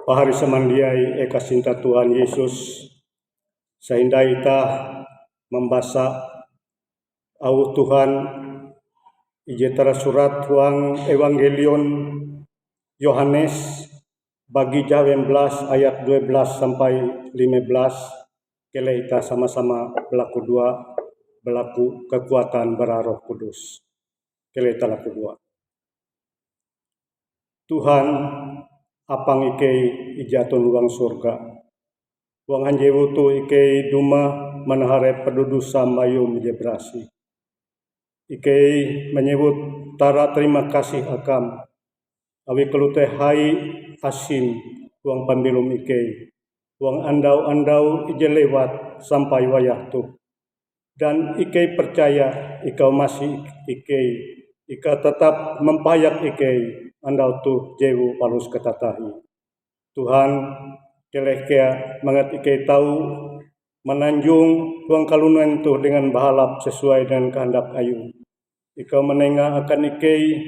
Pahari samandiai eka cinta Tuhan Yesus, sehingga kita membaca au Tuhan ije tersurat huang Evangelion Yohanes bagi 19 ayat 12 sampai 15. Kele kita sama-sama berlaku dua, berlaku kekuatan bara Roh Kudus. Kele kita laku dua. Tuhan apang ikei ijatun uang surga. Uang hanjewu tu ikei duma manahare pedudusa mayum jebrasi. Ikei menyebut tara terima kasih akam. Awi kelute hai asin uang pambilum ikei. Uang andau-andau ije lewat sampai wayah tu. Dan ikei percaya ikau masih ikei. Ika tetap mempayak ikei. Andau tu jewu palus ketatahi. Tuhan kelehkea mangat ikei tahu menanjung uang kalunan tu dengan bahalap sesuai dengan kehendak ayum. Ikau menengah akan ikei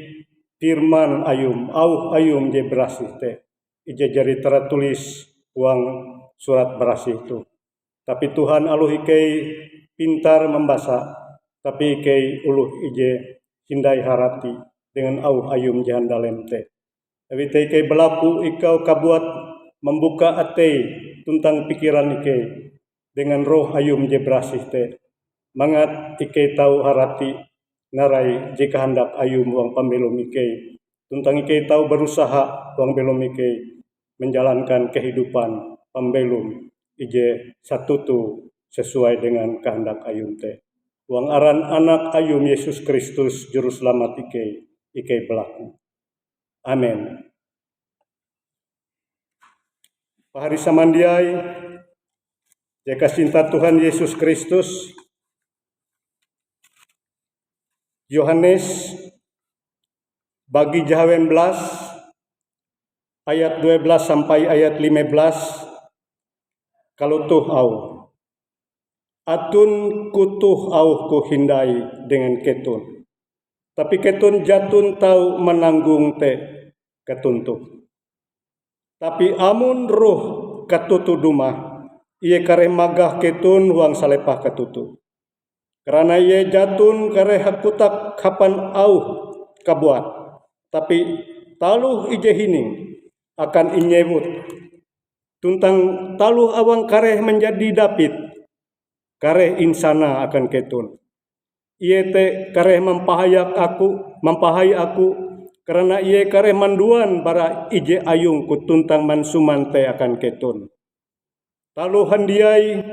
firman ayum, au ayum je berasih te. Ije jari tertulis uang surat berasih tu. Tapi Tuhan aluh ikei pintar membaca, tapi ikei uluh ije hindai harati dengan au ayum jahan dalem te. Tapi ikei berlaku ikau kabuat membuka ate tentang pikiran ikei dengan roh ayum je berasih te. Mangat ikei tahu harati narai jika hendak ayum uang pembelum ikei. Tentang ikei tahu berusaha uang belum ikei menjalankan kehidupan pembelum ije satutu sesuai dengan kehendak ayum te. Uang aran anak ayum Yesus Kristus juru selamat ikei berlaku. Amin. Pahari samandiai, jika cinta Tuhan Yesus Kristus, Yohanes bagi 19 ayat 12 sampai ayat 15, kalau tuh au. Atun kutuh au ku hindai dengan ketun. Tapi ketun jatun tahu menanggung te ketuntuk. Tapi amun roh katutu dumah, ia kare magah ketun huang salepah katutu. Karena ia jatun kare hakutak kapan au kabuat. Tapi taluh ije hining akan inyebut. Tuntang taluh awang kare menjadi David, kare insana akan ketun. Ia te kare mempahai aku, karena ia kare manduan bara ije ayung ku tuntang mansuman te akan ketun. Talu handiai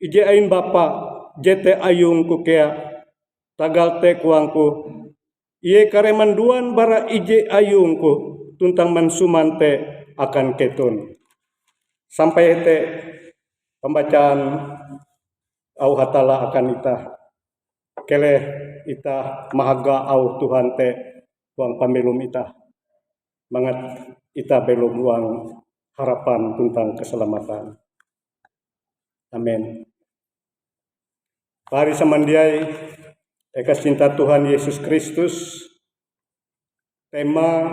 ije ain bapa jete ayung ku kea tagal te kuangku. Ia kare manduan bara ije ayung ku tuntang mansuman te akan ketun. Sampai te pembacaan au hatala akan ita. Kele ita mahaga au Tuhan te uang pembelum ita. Mangat ita belum uang harapan tentang keselamatan. Amin. Pahari samandiai eka cinta Tuhan Yesus Kristus. Tema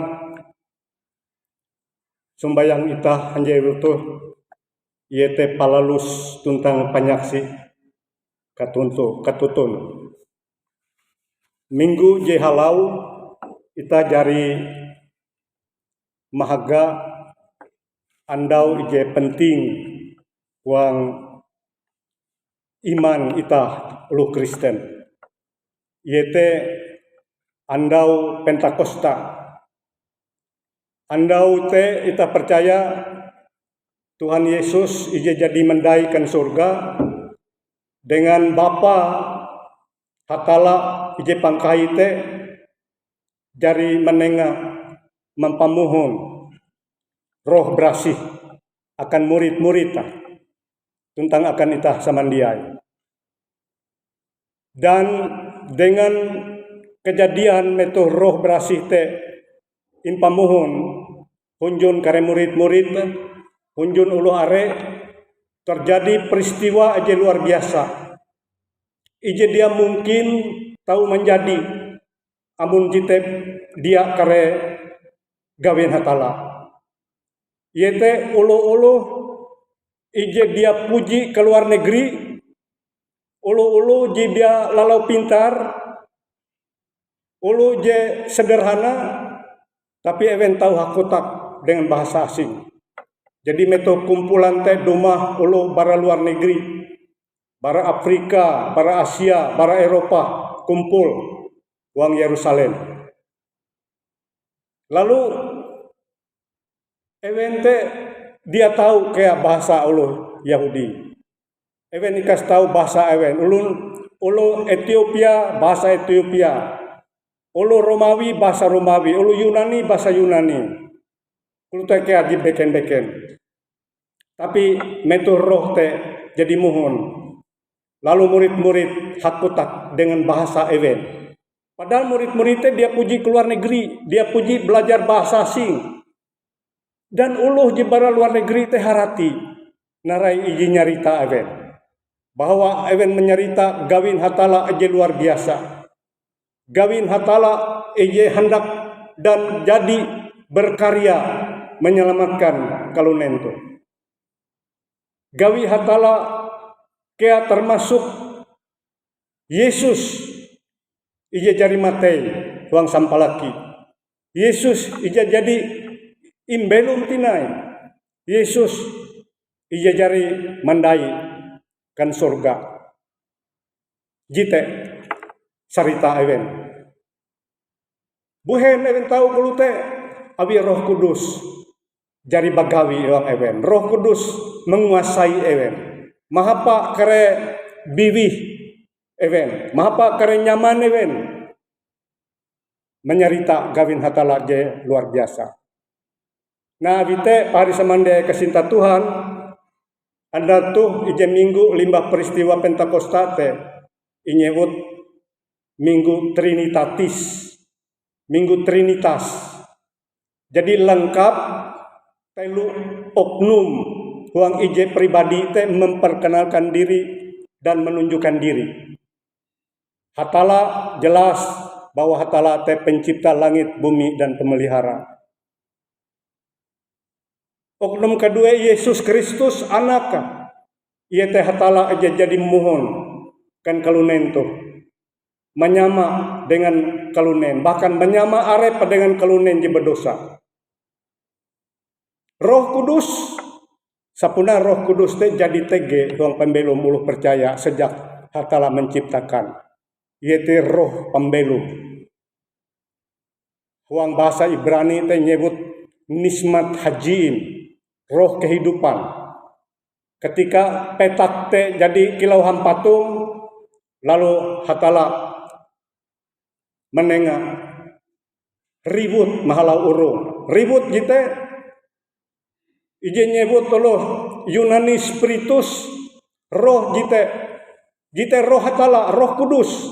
sumbayang ita hanjeru tu iete palalus tentang panyaksi katutun. Minggu je halau ita jari mahaga andau ije penting uang iman ita ulu Kristen. Iete andau Pentakosta. Andau te ita percaya Tuhan Yesus ije jadi mendaikan surga dengan Bapa hatala ije pangkai te jari menengah mempamuhun roh berasih akan murid-murid tentang akan itah samandiai. Dan dengan kejadian metu roh berasih te impamuhun hunjun kare murid-murid hunjun ulu are terjadi peristiwa aja luar biasa. Ije dia mungkin tahu menjadi amun jite dia kare gawen hatala. Yete ulu-ulu ije dia puji ke luar negeri, ulu-ulu je dia lalau pintar, ulu je sederhana, tapi even tahu hakutak dengan bahasa asing. Jadi meto kumpulan teh dumah ulu bara luar negeri, bara Afrika, bara Asia, bara Eropa kumpul uang Yerusalem. Lalu even teh dia tahu kayak bahasa ulu Yahudi. Even ikas tahu bahasa even. Ulu Ethiopia bahasa Ethiopia. Ulu Romawi bahasa Romawi. Ulu Yunani bahasa Yunani. Ulu teh kayak di beken-beken. Tapi metu roh teh jadi muhun. Lalu murid-murid hakutak dengan bahasa even. Padahal murid-muridnya dia puji keluar negeri. Dia puji belajar bahasa asing. Dan uluh di bara luar negeri teh harati. Narai iji nyarita even. Bahwa even menyarita gawin hatala aja luar biasa. Gawin hatala aja hendak dan jadi berkarya menyelamatkan kalunen tu. Gawi hatala kea termasuk Yesus ija jari matei tuang sampalaki. Yesus ija jadi imbelum tinai. Yesus ija jari mandai kan surga. Jite sarita even. Buhen even tahu kulute abi Roh Kudus jari bagawi orang even. Roh Kudus menguasai even. Mahapa kare biwih even. Mahapa kare nyaman even. Menyarita gawin hatala je luar biasa. Nah bite pari samande kesinta Tuhan. Anda tuh ije minggu limbah peristiwa Pentakostate. Inyewut minggu Trinitatis. Minggu Trinitas. Jadi lengkap telu oknum huang ije pribadi teh memperkenalkan diri dan menunjukkan diri. Hatala jelas bahwa hatala teh pencipta langit, bumi dan pemelihara. Oknum kedua Yesus Kristus anak. Ia teh hatala aja jadi mohon kan kalunen tuh. Menyama dengan kalunen, bahkan menyama arep dengan kalunen je berdosa. Roh Kudus, sapuna Roh Kudus teh jadi tege tuang pembelum uluh percaya sejak hatala menciptakan. Yaitu roh pembelum. Huang bahasa Ibrani teh nyebut nismat hajin, roh kehidupan. Ketika petak teh jadi kilau hampatung, lalu hatala menengah ribut mahalau urung. Ribut jite ije nyebut toloh Yunani spiritus roh jite roh hatala Roh Kudus.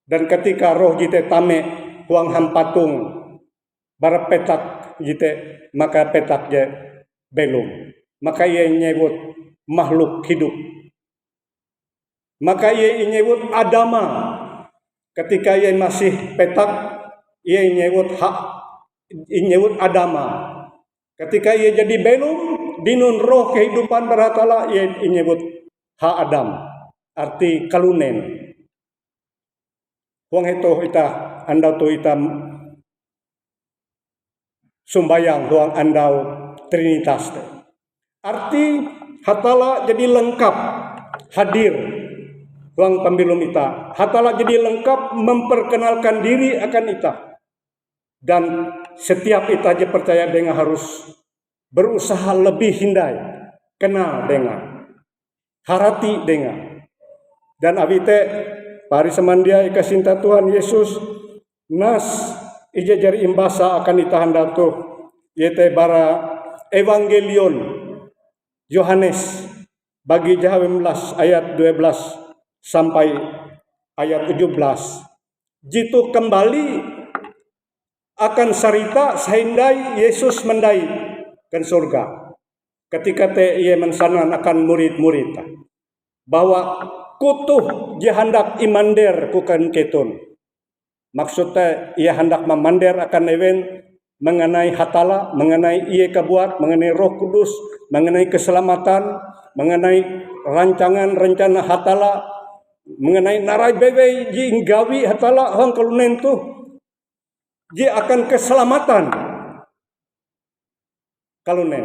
Dan ketika roh jite tame huang hampatung bara petak jite maka petak je belum. Maka ia nyebut makhluk hidup. Maka ia nyebut Adama. Ketika ia masih petak, ia nyebut Adama. Ketika ia jadi belum, dinun roh kehidupan berhatala, ia nyebut Adam. Arti kalunen. Huang itu andau tu ita sumbayang huang andau Trinitas. Arti hatala jadi lengkap, hadir. Huang pembilum ita. Hatala jadi lengkap memperkenalkan diri akan ita. Dan setiap ita je percaya dengan harus berusaha lebih hindai. Kenal dengan. Harati dengan. Dan abite pari semandia ika sinta Tuhan Yesus. Nas ija jari imbasa akan ita handatu. Yete bara Evangelion Yohanes. Bagi Jawa 11 ayat 12. Sampai ayat 17. Jitu kembali akan sarita sahindai Yesus mendai ke surga. Ketika ia mensanan akan murid-murid. Bahwa kutuh dia hendak imander kukan ketun. Maksudnya ia hendak memander akan event mengenai hatala, mengenai ia kebuat, mengenai Roh Kudus, mengenai keselamatan, mengenai rancangan rencana hatala, mengenai narai bebe ji inggawi hatala hang kalunen tu ji akan keselamatan kalunen.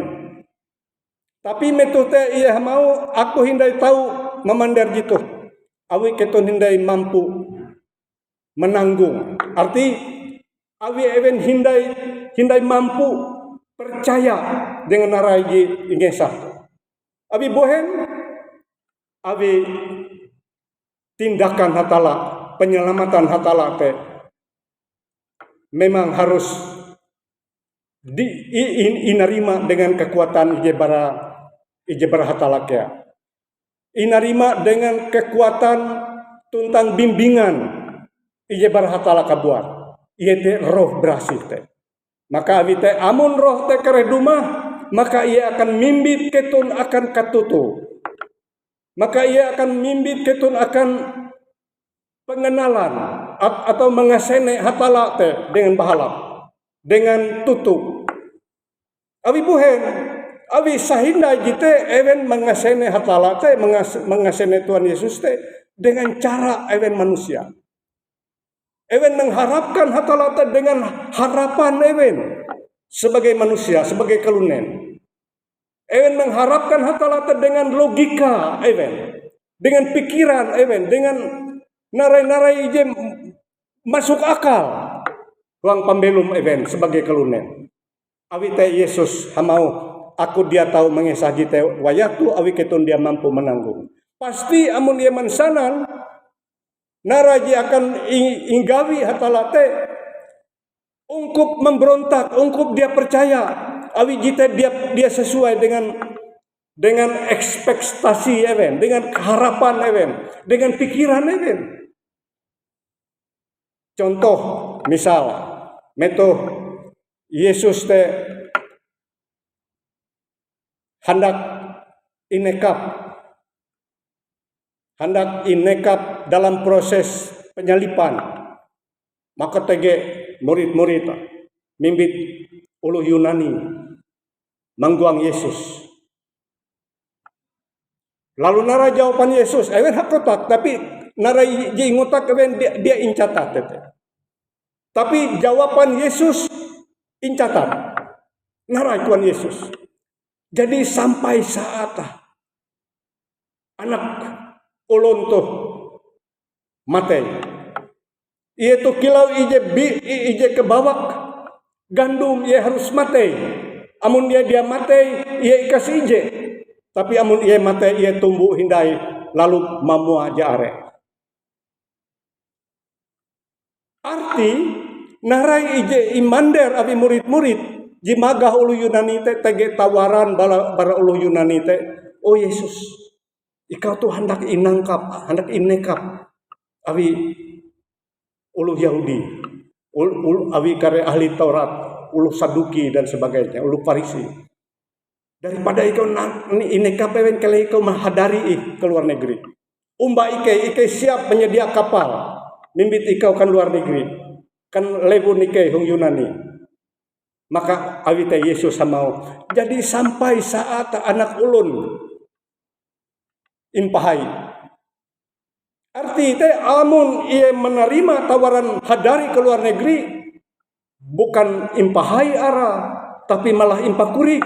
Tapi metode ia mau aku hindai tahu memandar jitu. Awi keton hindai mampu menanggung. Arti awi even hindai mampu percaya dengan narai ji ingesah. Abi bohen, abi tindakan hatala, penyelamatan hatala te memang harus inarima dengan kekuatan ijebara hatala kea. Inarima dengan kekuatan tuntang bimbingan ijebara hatala kabuat. Ia te roh berasih te. Maka abi te amun roh te keredumah, maka ia akan mimbit ketun akan katutu. Maka ia akan mimbit ketun akan pengenalan atau mengasene hatala te dengan bahalap, dengan tutup. Abi buhen, abi sahinda jite even mengasene hatala te, mengasene Tuhan Yesus te dengan cara even manusia. Even mengharapkan hatala te dengan harapan even sebagai manusia, sebagai kalunen. Even mengharapkan hatala te dengan logika even, dengan pikiran even, dengan narai-narai ije masuk akal. Ruang pembelum even sebagai kalunen. Awi te Yesus hamau aku dia tahu mengesah jite wayaktu awi ketun dia mampu menanggung. Pasti amun dia mansanan naraji akan inggawi hatala te ungkup memberontak, ungkup dia percaya awi jite dia sesuai dengan ekspektasi even, dengan harapan even, dengan pikiran even. Contoh misal meto Yesus te hendak inekap dalam proses penyalipan, maka tege murid-murid mimbit ulu Yunani mangguang Yesus. Lalu nara jawaban Yesus, ewen hakotak, tapi nara jingotak ewen dia incatat tete. Tapi jawaban Yesus incatat. Nara Tuhan Yesus. Jadi sampai saat anak ulun tuh mati. Ia tu kilau ije kebawak gandum ia harus mati. Amun dia mati ia ikas ije. Tapi amun ia mati ia tumbuh hindai lalu mamua aja are. Arti narai ije imander abi murid-murid jimagah ulu Yunani te tege tawaran bara ulu Yunani te, oh Yesus, ikau tuh hendak inekap abi ulu Yahudi, abi kare ahli Taurat, ulu Saduki dan sebagainya, ulu Farisi. Daripada ikau inekap ewen kali ikau menghadari ke luar negeri. Umba ike siap menyedia kapal, mimbit ikau kan luar negeri, kan lebu nike hong Yunani. Maka awite Yesus mau. Jadi sampai saat anak ulun impahai. Arti teh amun ia menerima tawaran hadari ke luar negeri bukan impahai ara tapi malah impakuri.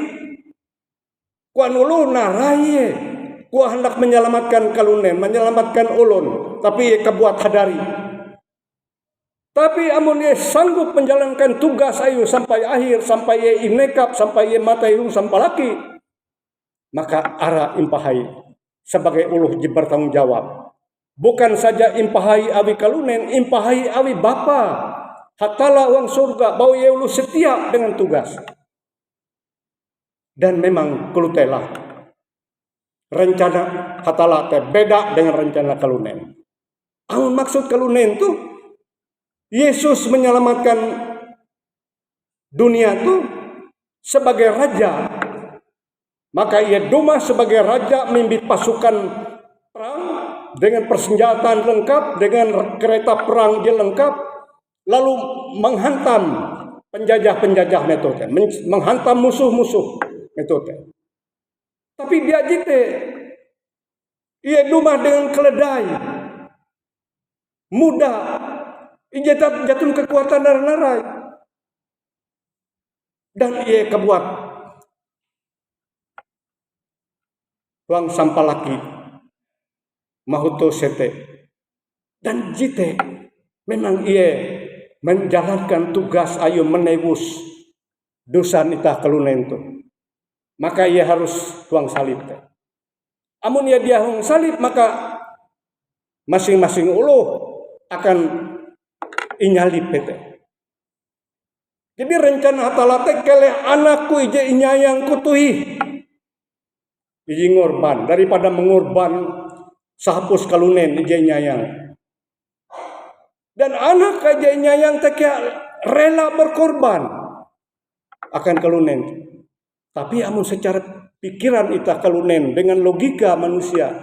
Kuan ulun narai ku hendak menyelamatkan kalunen, menyelamatkan ulun, tapi ia kebuat hadari. Tapi amun ia sanggup menjalankan tugas ayu sampai akhir, sampai ia inekap, sampai ia matai sampai laki, maka ara impahai sebagai uluh bertanggung jawab. Bukan saja impahai awi kalunen, impahai awi bapa, hatala uang surga, bau ia uluh setia dengan tugas. Dan memang kelutelah rencana hatala te beda dengan rencana kalunen. Amun maksud kalunen tu Yesus menyelamatkan dunia itu sebagai raja. Maka ia duma sebagai raja mimbit pasukan perang dengan persenjataan lengkap, dengan kereta perang dia lengkap, lalu menghantam penjajah-penjajah metode, menghantam musuh-musuh metode. Tapi dia jite, ia dumah dengan keledai, muda, ia jatuh kekuatan narai, dan ia kebuat wang sampalaki mahuto sete, dan jite memang ia menjalankan tugas ayo menebus dosa nita kelunen tu. Maka ia harus tuang salib. Amun ia dia huang salib, maka masing-masing ulu akan inyalip pete. Jadi rencana hatala teh kele anakku ije inyayang kutuhi. Ije ngorban daripada mengorban sahapus kalunen ije inyayang. Dan anak aja inyayang teh rela berkorban akan kalunen. Tapi amun secara pikiran ita kalunen dengan logika manusia,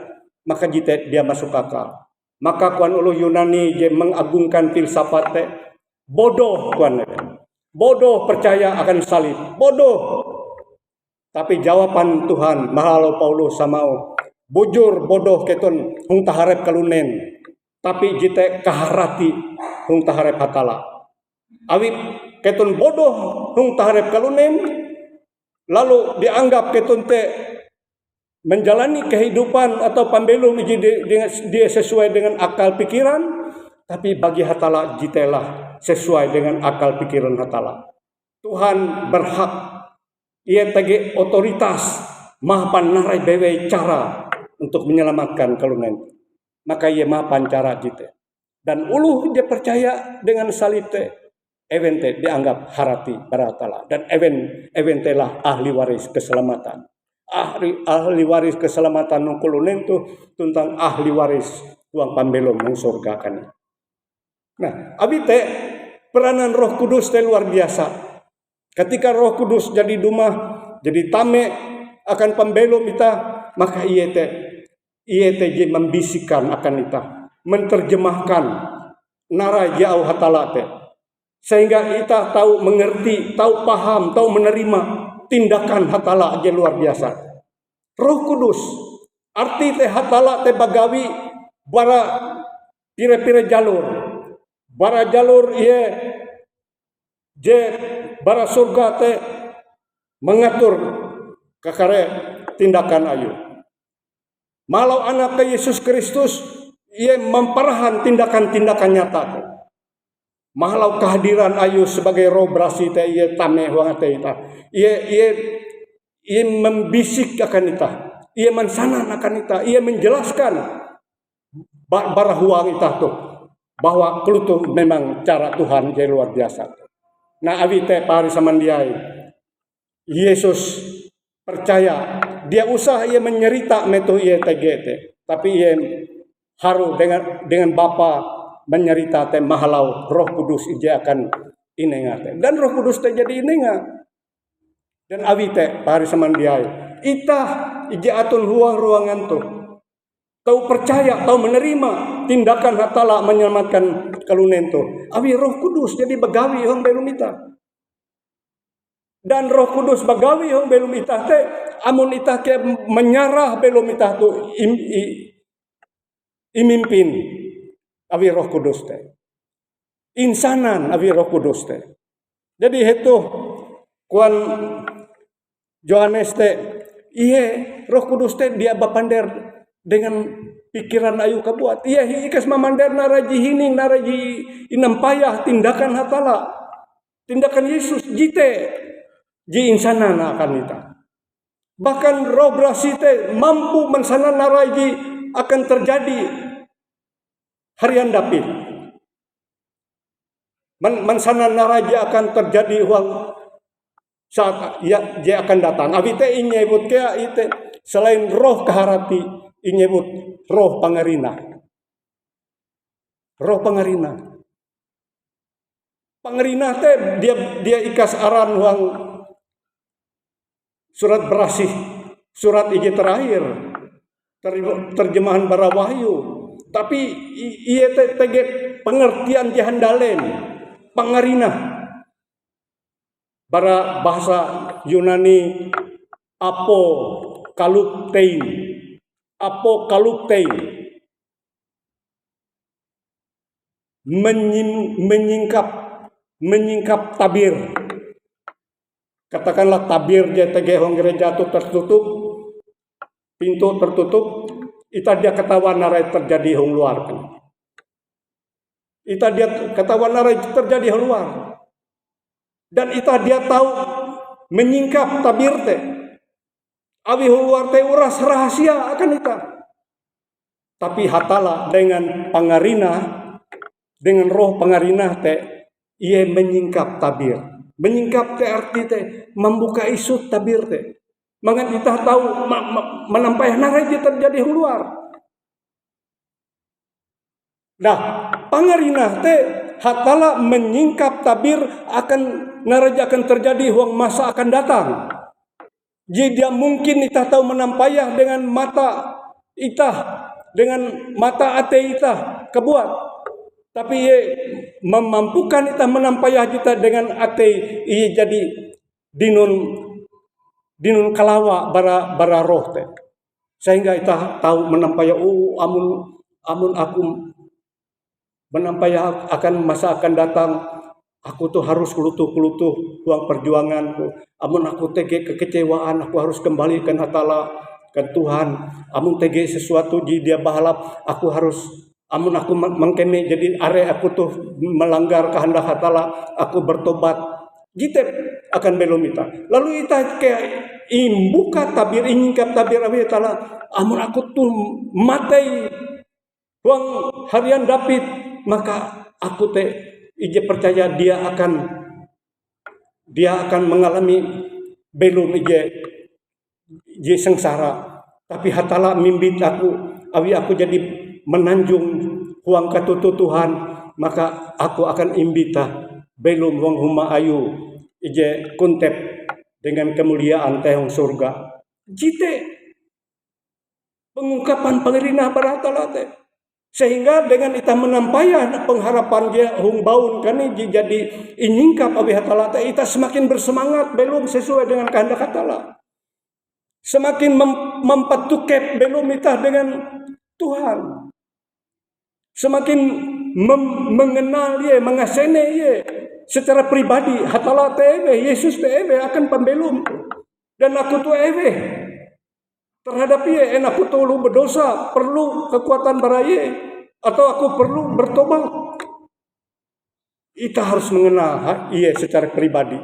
maka jite dia masuk akal. Maka kuan ulu Yunani je mengagungkan filsafat teh bodoh kuan. Bodoh percaya akan salib. Bodoh. Tapi jawaban Tuhan mahalau Paulus samau bujur bodoh keton hung taharep kalunen. Tapi jite kaharati hung taharep hatala. Awit keton bodoh hung taharep kalunen. Lalu dianggap keton teh menjalani kehidupan atau pambelum dia sesuai dengan akal pikiran, tapi bagi hatala jitelah sesuai dengan akal pikiran hatala. Tuhan berhak, ia tege otoritas mahapan narai bewe cara untuk menyelamatkan kalunen. Maka ia mahapan cara jite. Dan uluh dia percaya dengan salib teh. Evente dianggap harati baratala dan evente lah ahli waris keselamatan. Ahli waris keselamatan nongkulunen tu tentang ahli waris tuang pambelom nang surga kan. Nah, abite peranan Roh Kudus teh luar biasa. Ketika Roh Kudus jadi dumah, jadi tame akan pambelom kita, maka ia teh membisikkan akan kita, menerjemahkan narai jauh hatala teh. Sehingga kita tahu mengerti, tahu paham, tahu menerima tindakan hatala aja luar biasa. Roh Kudus, arti teh hatala teh bagawi bara pire-pire jalur. Bara jalur ia je bara surga teh mengatur kakare tindakan ayu. Malau anak ke Yesus Kristus ia memperahan tindakan-tindakan nyata teh. Mahalau kehadiran ayu sebagai roh berasi teh ia tameh wang teh ita. Ia membisik akan ita. Ia mensanan akan ita. Ia menjelaskan barahuang ita tu bahwa kelutuh memang cara Tuhan jadi luar biasa. Nah abi teh pari samandiai. Yesus percaya dia usah ia menyerita metu ia tege tapi ia haru dengan Bapa menyerita teh mahalau Roh Kudus ija akan inenga teh. Dan Roh Kudus teh jadi inenga. Dan awi teh pari samandiai. Itah ija atun ruang-ruangan tuh. Tahu percaya, tahu menerima tindakan hatala menyelamatkan kalunen tuh. Awi Roh Kudus jadi begawi hong belum itah. Dan Roh Kudus begawi hong belum itah teh amun itah ke menyarah belum itah tuh imimpin. Awi Roh Kudus teh. Insanan awi Roh Kudus teh. Jadi itu kuan Yohanes teh iye Roh Kudus teh dia bapander dengan pikiran ayu kabuat. Iye ikas mamander naraji hining naraji inampayah tindakan hatala. Tindakan Yesus jite ji insanan akan kita. Bahkan roh berasi teh mampu mensanan naraji akan terjadi harian David. Mansana naraja akan terjadi uang saat dia akan datang. Abi teh inyebut ke ite selain roh kaharati inyebut roh pangarina. Roh pangarina. Pangarina teh dia ikas aran uang surat berasih, surat ije terakhir, terjemahan bara wahyu. Tapi ia tege pengertian jahandalen, pangarina. bara bahasa Yunani apokaluptein. Apokaluptein. Menyingkap tabir. Katakanlah tabir dia tegehong gereja itu tertutup, pintu tertutup, ita dia ketahuan narai terjadi hong luar kan. Ita dia ketahuan narai terjadi hong luar. Dan ita dia tahu menyingkap tabir teh. Abi hong luar teh uras rahasia akan ita. Tapi hatala dengan pangarina, dengan roh pangarina teh, ia menyingkap tabir. Menyingkap teh arti teh membuka isu tabir teh. Mangan kita tahu menampai narai dia terjadi hong luar. Nah, pangarina teh hatala menyingkap tabir akan narai akan terjadi hong masa akan datang. Jadi dia mungkin kita tahu menampayah dengan mata ita, dengan mata ate ita kebuat. Tapi ia memampukan kita menampayah kita dengan ate ia jadi dinun kalawa bara roh teh. Sehingga kita tahu menampayah amun aku menampayah akan masa akan datang, aku tuh harus kulutuh uang perjuanganku. Amun aku tege kekecewaan, aku harus kembalikan hatala ke Tuhan. Amun tege sesuatu di dia bahalap, aku harus amun aku mengkene jadi are aku tuh melanggar kehendak hatala, aku bertobat. Jite akan belum ita. Lalu ita kayak imbuka tabir ingkap tabir abi hatala. Amun aku tuh matai uang harian David, maka aku teh ije percaya dia akan mengalami belum ije sengsara. Tapi hatala mimbit aku, awi aku jadi menanjung huang katutu Tuhan, maka aku akan imbita belum huang huma ayu ije kuntep dengan kemuliaan tehong surga. Jite pengungkapan pengerina baratala teh. Sehingga dengan ita menampayah pengharapan dia hung baun kani jadi inyingkap abi hatala teh, ita semakin bersemangat belum sesuai dengan kehendak hatala. Semakin mempatukep belum ita dengan Tuhan. Semakin mengenal dia, mengasene dia secara pribadi. Hatala teh Yesus teh akan pembelum. Dan aku tuh terhadap ia, aku tuh lu berdosa, perlu kekuatan baraya, atau aku perlu bertobat. Kita harus mengenal ia secara pribadi.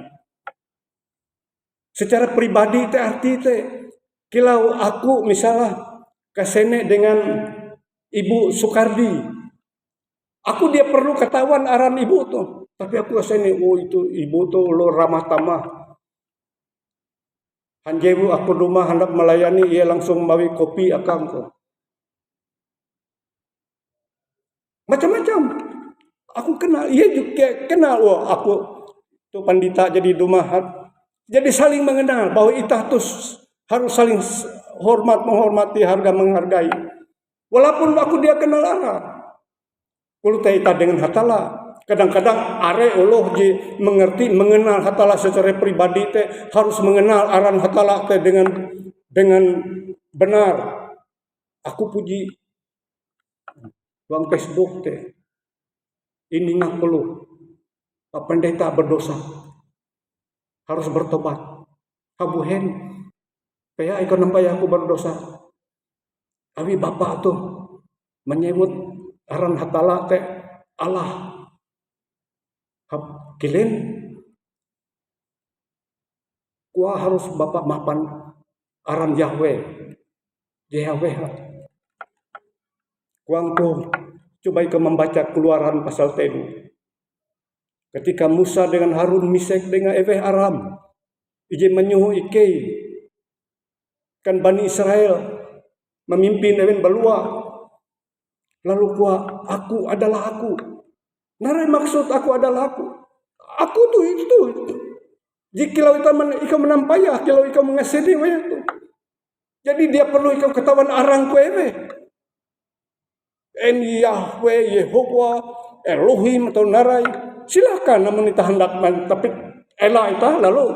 Secara pribadi itu arti itu, kalau aku misalnya kesene dengan Ibu Soekardi, aku dia perlu ketahuan aran ibu tuh, tapi aku kesene, itu ibu tuh lo ramah tamah. Hanjebu aku rumah hendak melayani, ia langsung mawi kopi akang tuh. Macam-macam. Aku kenal, ia juga kenal. Aku tuh pandita jadi dumahat. Jadi saling mengenal bahwa kita tuh harus saling menghormati, harga menghargai. Walaupun aku dia kenal arah. Kalau kita dengan hatala, kadang-kadang are Allah mengerti mengenal hatala secara pribadi teh, harus mengenal aran hatala teh dengan benar. Aku puji bang Facebook teh. Ini nak perlu Pak Pendeta berdosa, harus bertobat. Kabuhen, paya ikon nampai aku berdosa. Abi bapak tuh menyebut aran hatala teh Allah. Kilen, gua harus bapak mapan aran Yahweh. Kuang tuh coba ikut membaca Keluaran pasal 10. Ketika Musa dengan Harun Misek dengan Eweh Aram, ije menyuhu ikei kan Bani Israel memimpin Ewen balua. Lalu kuah aku adalah aku. Narai maksud aku adalah aku. Aku tuh itu. Jika ikau menampayah, kalau ikau mengasih dia itu. Jadi dia perlu ikau ketahuan arang kuewe. En Yahweh, Yehova, Elohim atau Narai. Silakan namun kita hendak, tapi Ela ita lalu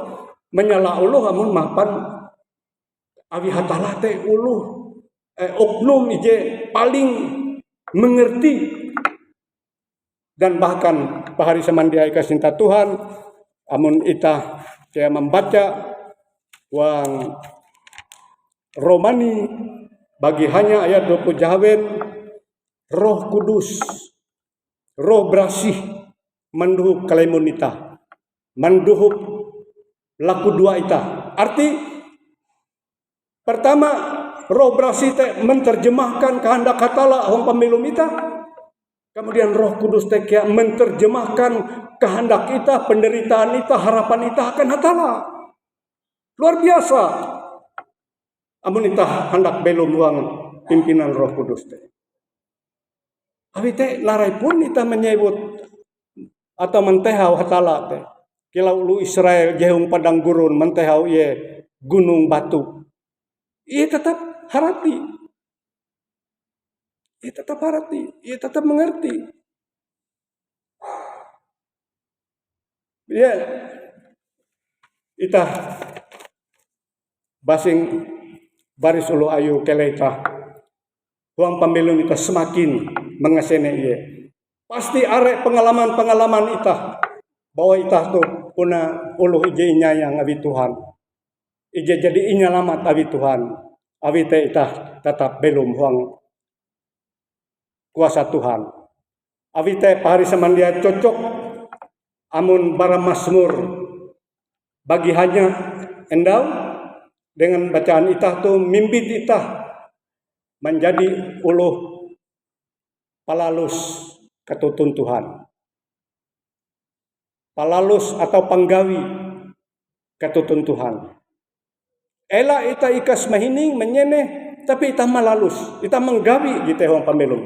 menyala uluh amun mapan awi hatala teh uluh oknum ije paling mengerti. Dan bahkan pahari samandiai kasinta Tuhan amun ita saya membaca wang Romani bagi hanya ayat 20 jawen Roh Kudus, Roh Brasih manduhup kalemun ita, manduhup laku dua ita. Arti pertama Roh Brasih teh menerjemahkan kehendak hatala hong pembelum ita. Kemudian Roh Kudus teh menerjemahkan kehendak kita, penderitaan kita, harapan kita akan hatala. Luar biasa. Amun ita hendak belum uang pimpinan Roh Kudus teh. Abi teh larai pun ita menyebut atau mentehau hatala teh. Kilau ulu Israel jehung padang gurun mentehau ye gunung batu. Ia tetap harati. Ia tetap harati, ia tetap mengerti. Ya, ita basing baris ulu ayu keleta. Huang pembelum ita semakin mengasene ia. Pasti arek pengalaman-pengalaman ita bahwa ita tu puna ulu ije nyayang abi Tuhan. Ije jadi inyalamat abi Tuhan. Abi teh ita tetap belum huang kuasa Tuhan. Abi teh pahari samandia cocok amun bara Mazmur bagi hanya endau dengan bacaan itah tu mimbit itah menjadi uluh palalus ketutun Tuhan. Palalus atau panggawi ketutun Tuhan. Ela ita ikas mahining menyeneh tapi itah malalus, itah menggawi gitu orang pembelum.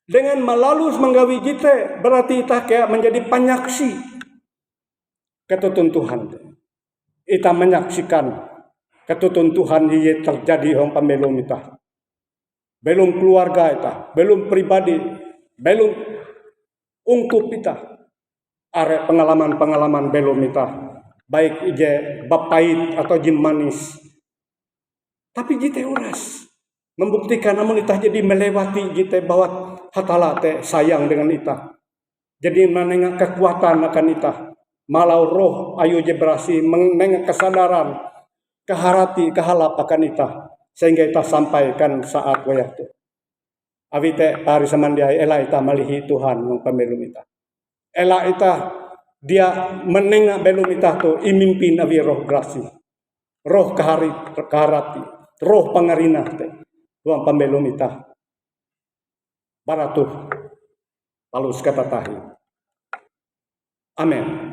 Dengan malalus menggawi kita berarti kita kayak menjadi penyaksi ketutun Tuhan. Kita menyaksikan ketutun Tuhan yang terjadi orang pembelum kita. Belum keluarga kita, belum pribadi, belum ungkup kita. Are pengalaman-pengalaman belum kita. Baik ije bapait atau jim manis. Tapi kita uras. Membuktikan namun kita jadi melewati kita bahwa hatala teh sayang dengan ita. Jadi menengah kekuatan akan ita. Malau roh ayu je berasi menengah kesadaran, keharati, kehalap akan ita. Sehingga ita sampaikan saat wayah itu. Abi teh pari samandiai ela ita malihi Tuhan yang pembelum ita. Ela ita dia menengah belum ita tu imimpin abi roh berasi. Roh keharati, roh pangarinah teh. Tuhan pembelum ita. Baratuh palus kata tahi. Amin.